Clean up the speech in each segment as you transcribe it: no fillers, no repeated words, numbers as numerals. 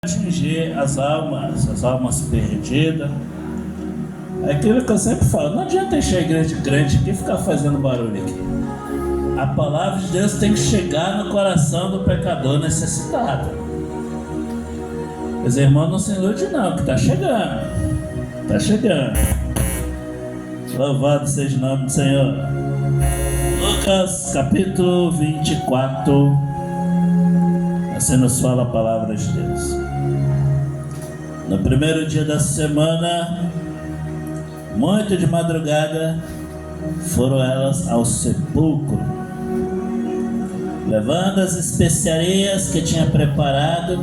Atingir as almas perdidas. É aquilo que eu sempre falo, não adianta encher igreja grande aqui e ficar fazendo barulho aqui. A palavra de Deus tem que chegar no coração do pecador necessitado. Os irmãos não se iludem não, que está chegando. Está chegando. Louvado seja o nome do Senhor. Lucas capítulo 24. Assim nos fala a palavra de Deus. No primeiro dia da semana, muito de madrugada, foram elas ao sepulcro, levando as especiarias que tinha preparado,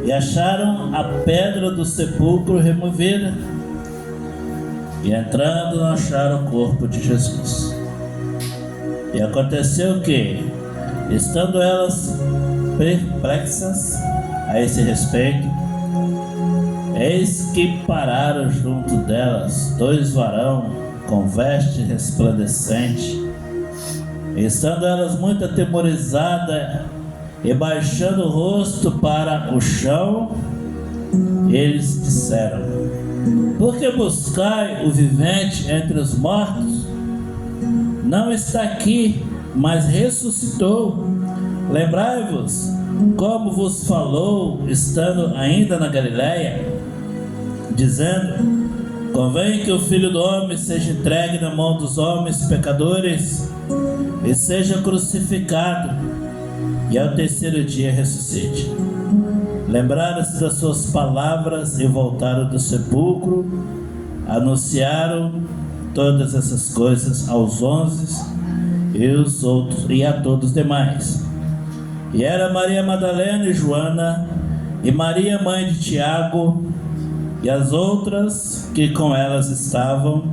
e acharam a pedra do sepulcro removida, e entrando não acharam o corpo de Jesus. E aconteceu que, estando elas perplexas a esse respeito, eis que pararam junto delas dois varões com veste resplandecente. Estando elas muito atemorizadas e baixando o rosto para o chão, eles disseram: por que buscai o vivente entre os mortos? Não está aqui, mas ressuscitou. Lembrai-vos como vos falou, estando ainda na Galiléia, dizendo: convém que o Filho do Homem seja entregue na mão dos homens pecadores e seja crucificado, e ao terceiro dia ressuscite. Lembraram-se das suas palavras e voltaram do sepulcro, anunciaram todas essas coisas aos 11 e a todos os demais. E era Maria Madalena e Joana, e Maria mãe de Tiago, e as outras que com elas estavam,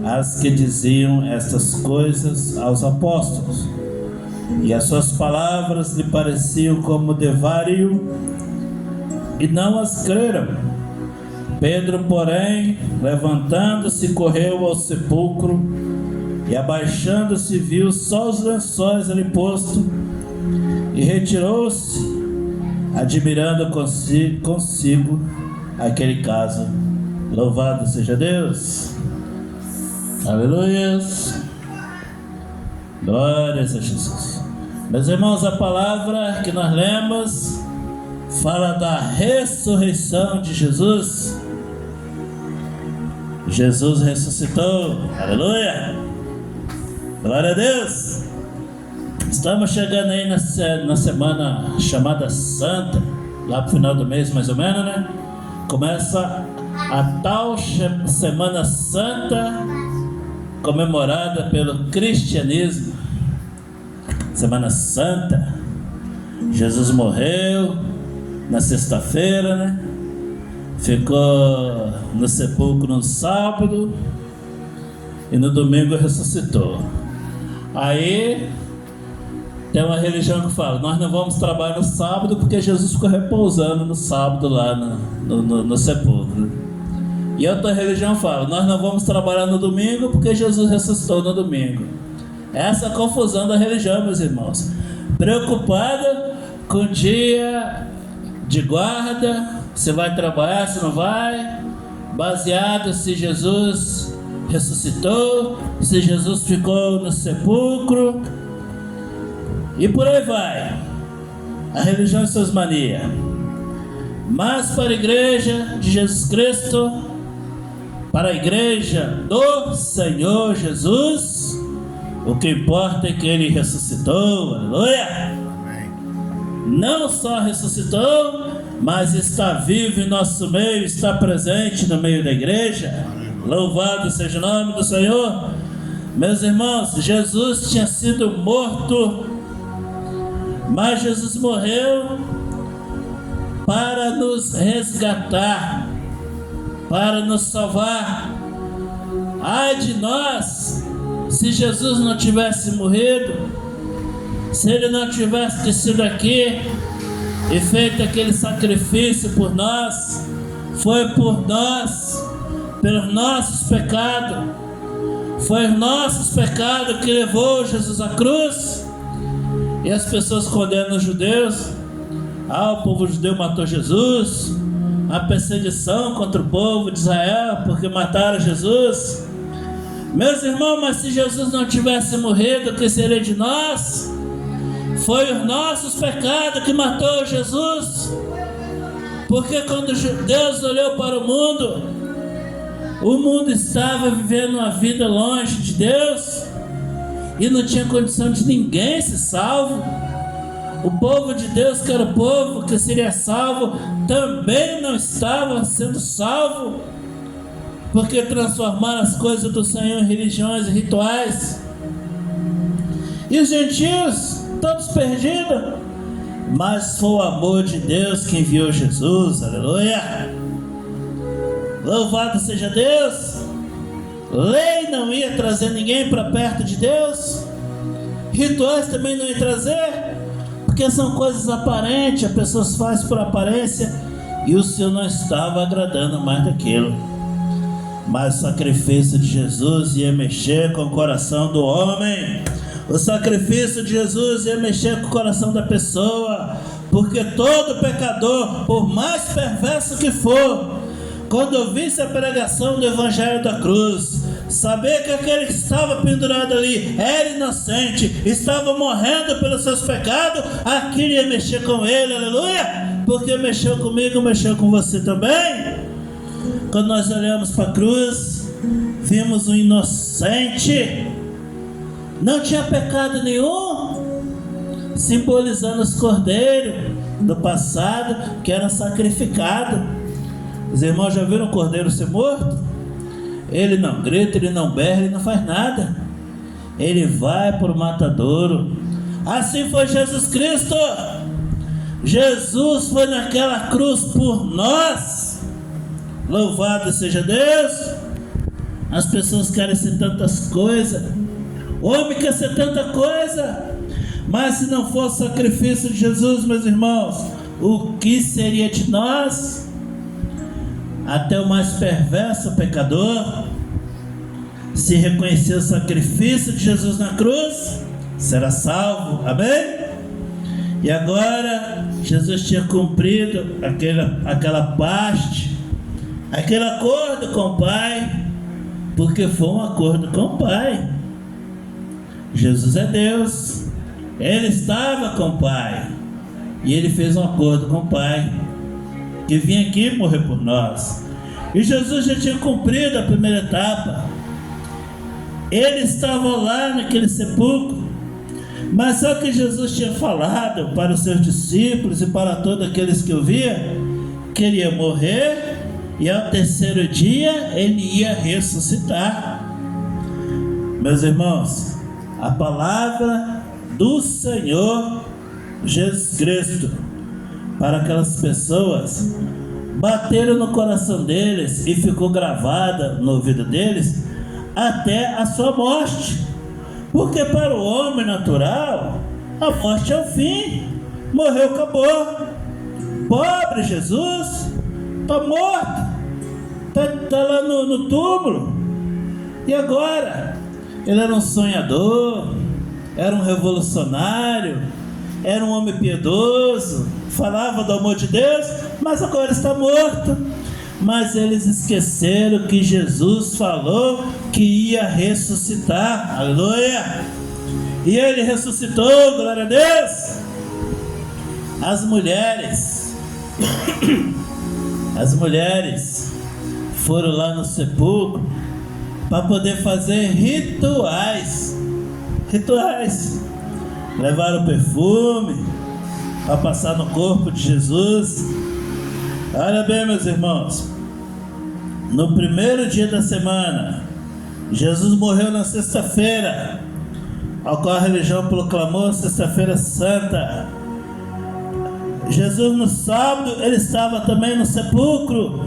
as que diziam estas coisas aos apóstolos. E as suas palavras lhe pareciam como devario, e não as creram. Pedro, porém, levantando-se, correu ao sepulcro, e abaixando-se viu só os lençóis ali postos, e retirou-se, admirando consigo aquele caso. Louvado seja Deus. Aleluia. Glórias a Jesus. Meus irmãos, a palavra que nós lemos fala da ressurreição de Jesus. Jesus ressuscitou. Aleluia. Glória a Deus. Estamos chegando aí na semana chamada Santa, lá pro final do mês mais ou menos, né? Começa a tal Semana Santa comemorada pelo cristianismo. Semana Santa. Jesus morreu na sexta-feira, né? Ficou no sepulcro no sábado e no domingo ressuscitou. Aí tem uma religião que fala: nós não vamos trabalhar no sábado porque Jesus ficou repousando no sábado lá no sepulcro. E outra religião fala: nós não vamos trabalhar no domingo porque Jesus ressuscitou no domingo. Essa é a confusão da religião, meus irmãos. Preocupada com o dia de guarda, se vai trabalhar, se não vai, baseado se Jesus ressuscitou, se Jesus ficou no sepulcro, e por aí vai. A religião e suas manias. Mas para a igreja de Jesus Cristo, para a igreja do Senhor Jesus, o que importa é que Ele ressuscitou. Aleluia! Não só ressuscitou, mas está vivo em nosso meio, está presente no meio da igreja. Louvado seja o nome do Senhor. Meus irmãos, Jesus tinha sido morto, mas Jesus morreu para nos resgatar, para nos salvar. Ai de nós, se Jesus não tivesse morrido, se Ele não tivesse descido aqui e feito aquele sacrifício por nós, foi por nós, pelos nossos pecados, foi os nossos pecados que levou Jesus à cruz. E as pessoas condenam os judeus, O povo judeu matou Jesus, a perseguição contra o povo de Israel porque mataram Jesus. Meus irmãos, mas se Jesus não tivesse morrido, o que seria de nós? Foi os nossos pecados que matou Jesus. Porque quando Deus olhou para o mundo estava vivendo uma vida longe de Deus e não tinha condição de ninguém ser salvo. O povo de Deus, que era o povo que seria salvo, também não estava sendo salvo, porque transformaram as coisas do Senhor em religiões e rituais. E os gentios, todos perdidos. Mas foi o amor de Deus que enviou Jesus, aleluia. Louvado seja Deus. Lei não ia trazer ninguém para perto de Deus, rituais também não ia trazer, porque são coisas aparentes, as pessoas fazem por aparência, e o Senhor não estava agradando mais daquilo. Mas o sacrifício de Jesus ia mexer com o coração do homem. O sacrifício de Jesus ia mexer com o coração da pessoa, porque todo pecador, por mais perverso que for, quando ouvisse a pregação do Evangelho da Cruz, saber que aquele que estava pendurado ali era inocente, estava morrendo pelos seus pecados, aquilo ia mexer com ele, aleluia, porque mexeu comigo, mexeu com você também. Quando nós olhamos para a cruz, vimos um inocente, não tinha pecado nenhum, simbolizando os cordeiros do passado que eram sacrificados. Os irmãos já viram o cordeiro ser morto? Ele não grita, ele não berra, ele não faz nada, ele vai para o matadouro. Assim foi Jesus Cristo. Jesus foi naquela cruz por nós. Louvado seja Deus. As pessoas querem ser tantas coisas, o homem quer ser tanta coisa, mas se não fosse o sacrifício de Jesus, meus irmãos, o que seria de nós? Até o mais perverso pecador, se reconhecer o sacrifício de Jesus na cruz, será salvo, amém? E agora Jesus tinha cumprido aquela parte, aquele acordo com o Pai, porque foi um acordo com o Pai. Jesus é Deus, Ele estava com o Pai, e Ele fez um acordo com o Pai, que vinha aqui morrer por nós. E Jesus já tinha cumprido a primeira etapa. Ele estava lá naquele sepulcro, mas só que Jesus tinha falado para os seus discípulos e para todos aqueles que o viam, que ele ia morrer e ao terceiro dia ele ia ressuscitar. Meus irmãos, a palavra do Senhor Jesus Cristo para aquelas pessoas bateram no coração deles e ficou gravada no ouvido deles até a sua morte, porque para o homem natural a morte é o fim, morreu, acabou. Pobre Jesus, está morto, está lá no túmulo. E agora? Ele era um sonhador, era um revolucionário, era um homem piedoso, falava do amor de Deus, mas agora está morto. Mas eles esqueceram que Jesus falou que ia ressuscitar, aleluia, e ele ressuscitou, glória a Deus. As mulheres foram lá no sepulcro para poder fazer rituais, levaram perfume para passar no corpo de Jesus. Olha bem, meus irmãos, no primeiro dia da semana, Jesus morreu na sexta-feira, ao qual a religião proclamou Sexta-feira Santa. Jesus no sábado, ele estava também no sepulcro,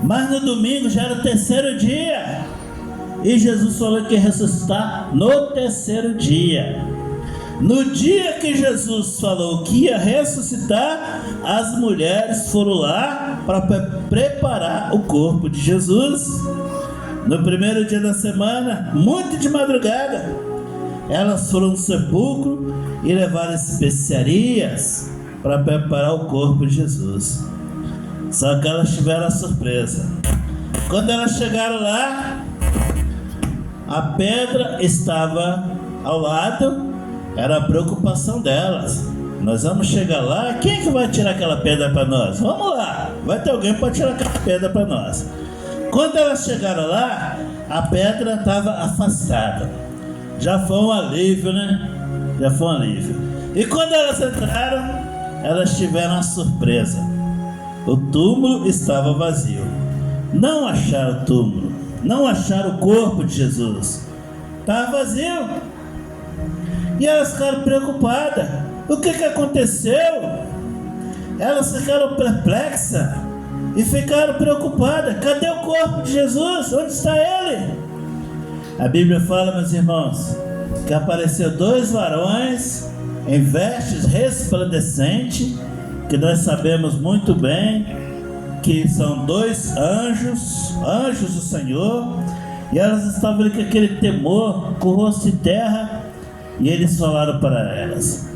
mas no domingo já era o terceiro dia, e Jesus falou que ia ressuscitar no terceiro dia. No dia que Jesus falou que ia ressuscitar, as mulheres foram lá para preparar o corpo de Jesus. No primeiro dia da semana, muito de madrugada, elas foram no sepulcro e levaram especiarias, para preparar o corpo de Jesus. Só que elas tiveram a surpresa. Quando elas chegaram lá, a pedra estava ao lado, era a preocupação delas. Nós vamos chegar lá, quem é que vai tirar aquela pedra para nós? Vamos lá, vai ter alguém para tirar aquela pedra para nós. Quando elas chegaram lá, a pedra estava afastada. Já foi um alívio, né? Já foi um alívio. E quando elas entraram, elas tiveram uma surpresa. O túmulo estava vazio. Não acharam o túmulo, não acharam o corpo de Jesus. Estava vazio. E elas ficaram preocupadas. O que aconteceu? Elas ficaram perplexas e ficaram preocupadas. Cadê o corpo de Jesus? Onde está ele? A Bíblia fala, meus irmãos, que apareceu 2 varões em vestes resplandecentes, que nós sabemos muito bem que são 2 anjos do Senhor, e elas estavam ali com aquele temor, com o rosto em terra, e eles falaram para elas: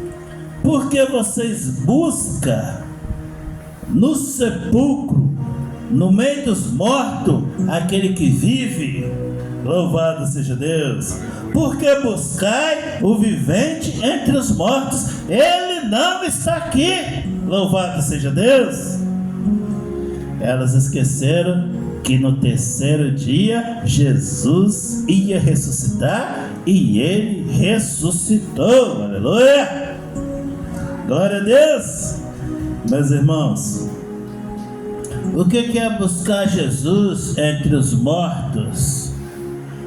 por que vocês buscam no sepulcro, no meio dos mortos, aquele que vive? Louvado seja Deus. Por que buscai o vivente entre os mortos? Ele não está aqui. Louvado seja Deus. Elas esqueceram que no 3º dia Jesus ia ressuscitar, e ele ressuscitou. Aleluia. Glória a Deus. Meus irmãos, o que é buscar Jesus entre os mortos?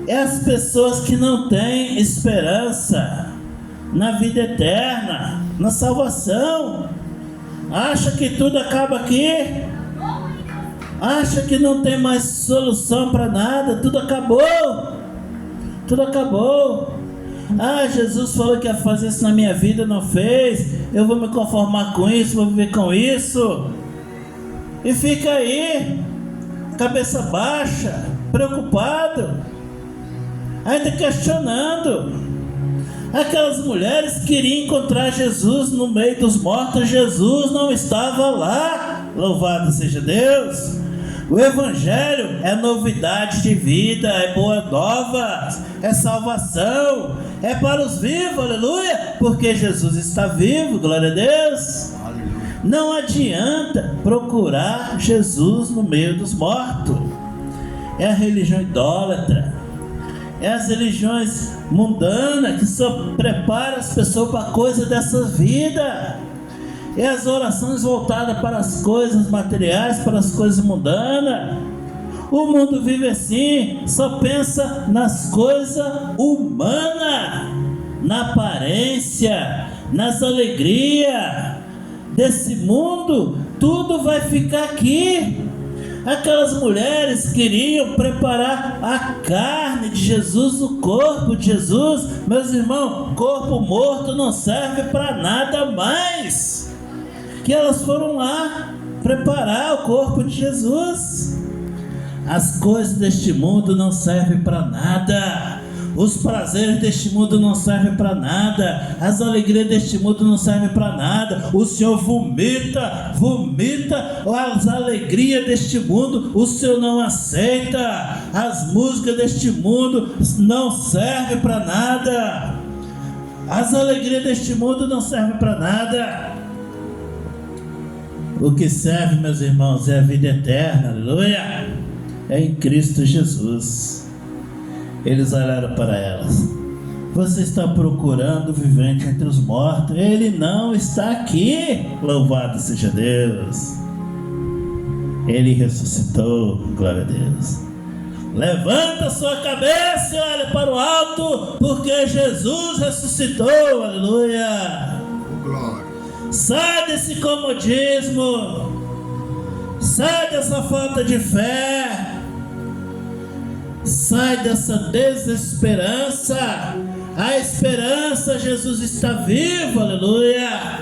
É as pessoas que não têm esperança na vida eterna, na salvação. Acha que tudo acaba aqui. Acha que não tem mais solução para nada. Tudo acabou. Tudo acabou. Ah, Jesus falou que ia fazer isso na minha vida, não fez. Eu vou me conformar com isso, vou viver com isso. E fica aí, cabeça baixa, preocupado, ainda questionando. Aquelas mulheres queriam encontrar Jesus no meio dos mortos. Jesus não estava lá. Louvado seja Deus. O Evangelho é novidade de vida, é boa nova, é salvação, é para os vivos, aleluia, porque Jesus está vivo, glória a Deus. Não adianta procurar Jesus no meio dos mortos. É a religião idólatra, é as religiões mundanas que só preparam as pessoas para a coisa dessa vida. É as orações voltadas para as coisas materiais, para as coisas mundanas. O mundo vive assim, só pensa nas coisas humanas, na aparência, nas alegrias desse mundo. Tudo vai ficar aqui. Aquelas mulheres queriam preparar a carne de Jesus, o corpo de Jesus. Meus irmãos, corpo morto não serve para nada mais. Que elas foram lá preparar o corpo de Jesus. As coisas deste mundo não servem para nada. Os prazeres deste mundo não servem para nada. As alegrias deste mundo não servem para nada. O Senhor vomita as alegrias deste mundo. O Senhor não aceita. As músicas deste mundo não servem para nada. As alegrias deste mundo não servem para nada. O que serve, meus irmãos, é a vida eterna, aleluia, é em Cristo Jesus. Eles olharam para elas: você está procurando o vivente entre os mortos, ele não está aqui. Louvado seja Deus. Ele ressuscitou, glória a Deus. Levanta sua cabeça e olha para o alto, porque Jesus ressuscitou, aleluia. Glória. Sai desse comodismo, sai dessa falta de fé, sai dessa desesperança. A esperança, Jesus está vivo, aleluia.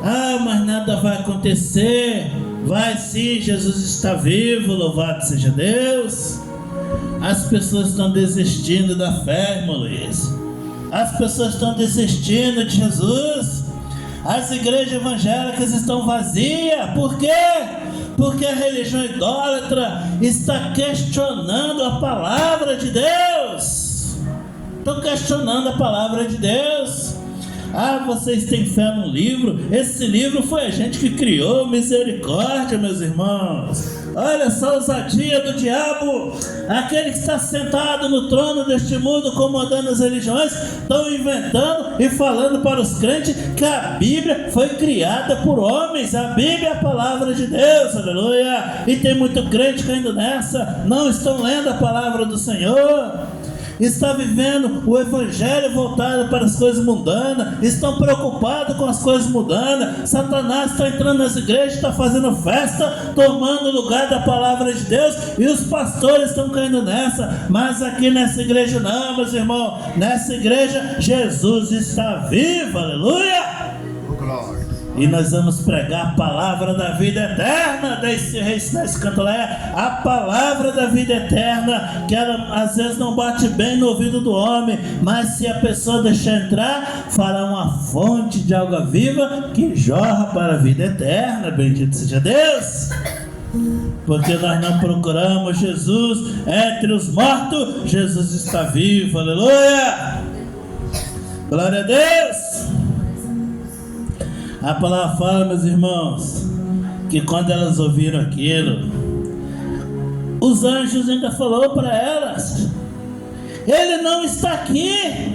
Ah, mas nada vai acontecer. Vai sim, Jesus está vivo, louvado seja Deus. As pessoas estão desistindo da fé, irmão Luiz. As pessoas estão desistindo de Jesus. As igrejas evangélicas estão vazias. Por quê? Porque a religião idólatra está questionando a palavra de Deus. Estão questionando a palavra de Deus. Ah, vocês têm fé no livro? Esse livro foi a gente que criou. Misericórdia, meus irmãos. Olha só a ousadia do diabo. Aquele que está sentado no trono deste mundo, comandando as religiões, estão inventando e falando para os crentes que a Bíblia foi criada por homens. A Bíblia é a palavra de Deus, aleluia. E tem muito crente caindo nessa. Não estão lendo a palavra do Senhor. Está vivendo o evangelho voltado para as coisas mundanas, estão preocupados com as coisas mundanas. Satanás está entrando nas igrejas, está fazendo festa, tomando o lugar da palavra de Deus, e os pastores estão caindo nessa. Mas aqui nessa igreja não, meus irmãos. Nessa igreja Jesus está vivo, aleluia. E nós vamos pregar a palavra da vida eterna. Desse cantoleia, a palavra da vida eterna, que ela às vezes não bate bem no ouvido do homem, mas se a pessoa deixar entrar, fará uma fonte de água viva que jorra para a vida eterna. Bendito seja Deus. Porque nós não procuramos Jesus entre os mortos. Jesus está vivo, aleluia. Glória a Deus. A palavra fala, meus irmãos, que quando elas ouviram aquilo, os anjos ainda falou para elas: Ele não está aqui,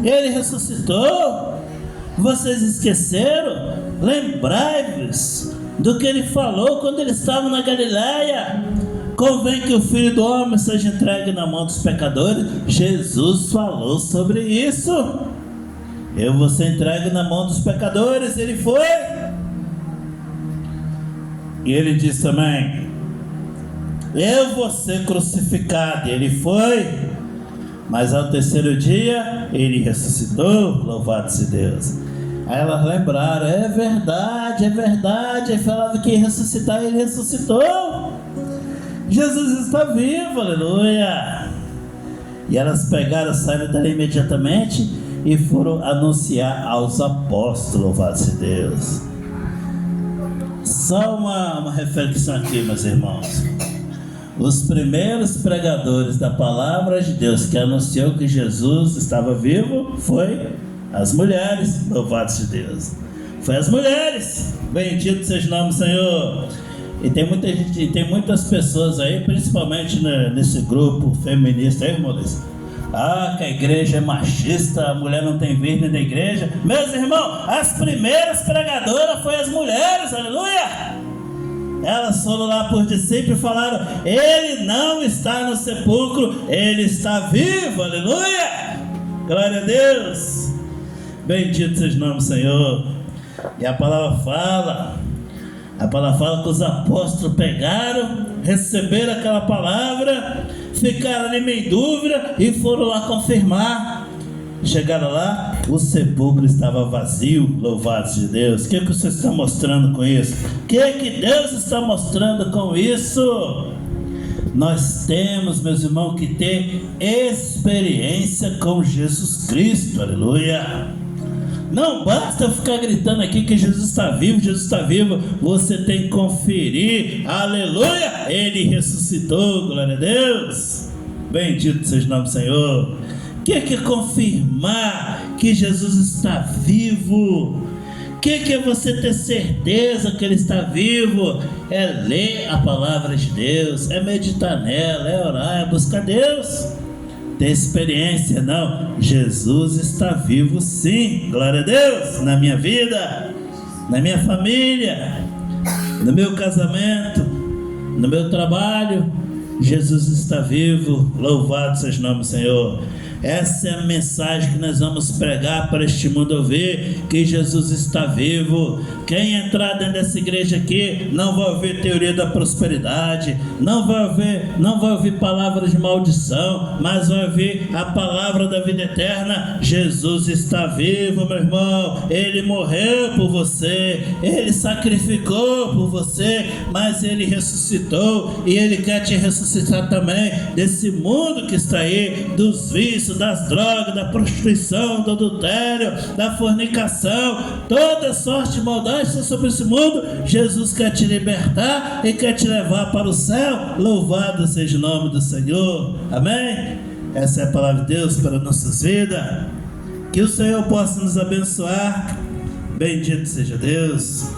Ele ressuscitou. Vocês esqueceram? Lembrai-vos do que Ele falou quando Ele estava na Galileia. Convém que o Filho do Homem seja entregue na mão dos pecadores. Jesus falou sobre isso. Eu vou ser entregue na mão dos pecadores. Ele foi. E ele disse também: eu vou ser crucificado. Ele foi. Mas ao terceiro dia ele ressuscitou. Louvado seja Deus. Aí elas lembraram: é verdade, é verdade. Ele falava que ia ressuscitar, ele ressuscitou. Jesus está vivo, aleluia. E elas pegaram, saíram dali imediatamente e foram anunciar aos apóstolos. Louvado seja Deus. Só uma reflexão aqui, meus irmãos. Os primeiros pregadores da palavra de Deus que anunciou que Jesus estava vivo foi as mulheres. Louvado seja Deus. Foi as mulheres. Bendito seja o nome do Senhor. E tem muita gente, tem muitas pessoas aí, principalmente nesse grupo feminista aí, irmãos. Ah, que a igreja é machista, a mulher não tem vez na igreja. Meus irmãos, as primeiras pregadoras foram as mulheres, aleluia. Elas foram lá por discípulos e falaram: Ele não está no sepulcro, Ele está vivo, aleluia. Glória a Deus. Bendito seja o nome do Senhor. E a palavra fala que os apóstolos pegaram, receberam aquela palavra, ficaram ali meio em dúvida e foram lá confirmar. Chegaram lá, o sepulcro estava vazio. Louvado seja Deus. O que você está mostrando com isso? O que Deus está mostrando com isso? Nós temos, meus irmãos, que ter experiência com Jesus Cristo, aleluia. Não basta eu ficar gritando aqui que Jesus está vivo, Jesus está vivo. Você tem que conferir, aleluia. Ele ressuscitou, glória a Deus. Bendito seja o nome do Senhor. O que é confirmar que Jesus está vivo? O que é você ter certeza que Ele está vivo? É ler a palavra de Deus, é meditar nela, é orar, é buscar Deus. Ter experiência, não. Jesus está vivo sim, glória a Deus. Na minha vida, na minha família, no meu casamento, no meu trabalho, Jesus está vivo. Louvado seja o nome do Senhor. Essa é a mensagem que nós vamos pregar para este mundo ouvir, que Jesus está vivo. Quem entrar dentro dessa igreja aqui não vai ouvir teoria da prosperidade, não vai ouvir palavras de maldição, mas vai ouvir a palavra da vida eterna. Jesus está vivo, meu irmão. Ele morreu por você, Ele sacrificou por você, mas Ele ressuscitou, e Ele quer te ressuscitar também desse mundo que está aí, dos vícios, vício, das drogas, da prostituição, do adultério, da fornicação, toda sorte de maldade está sobre esse mundo. Jesus quer te libertar e quer te levar para o céu. Louvado seja o nome do Senhor. Amém? Essa é a palavra de Deus para nossas vidas. Que o Senhor possa nos abençoar. Bendito seja Deus.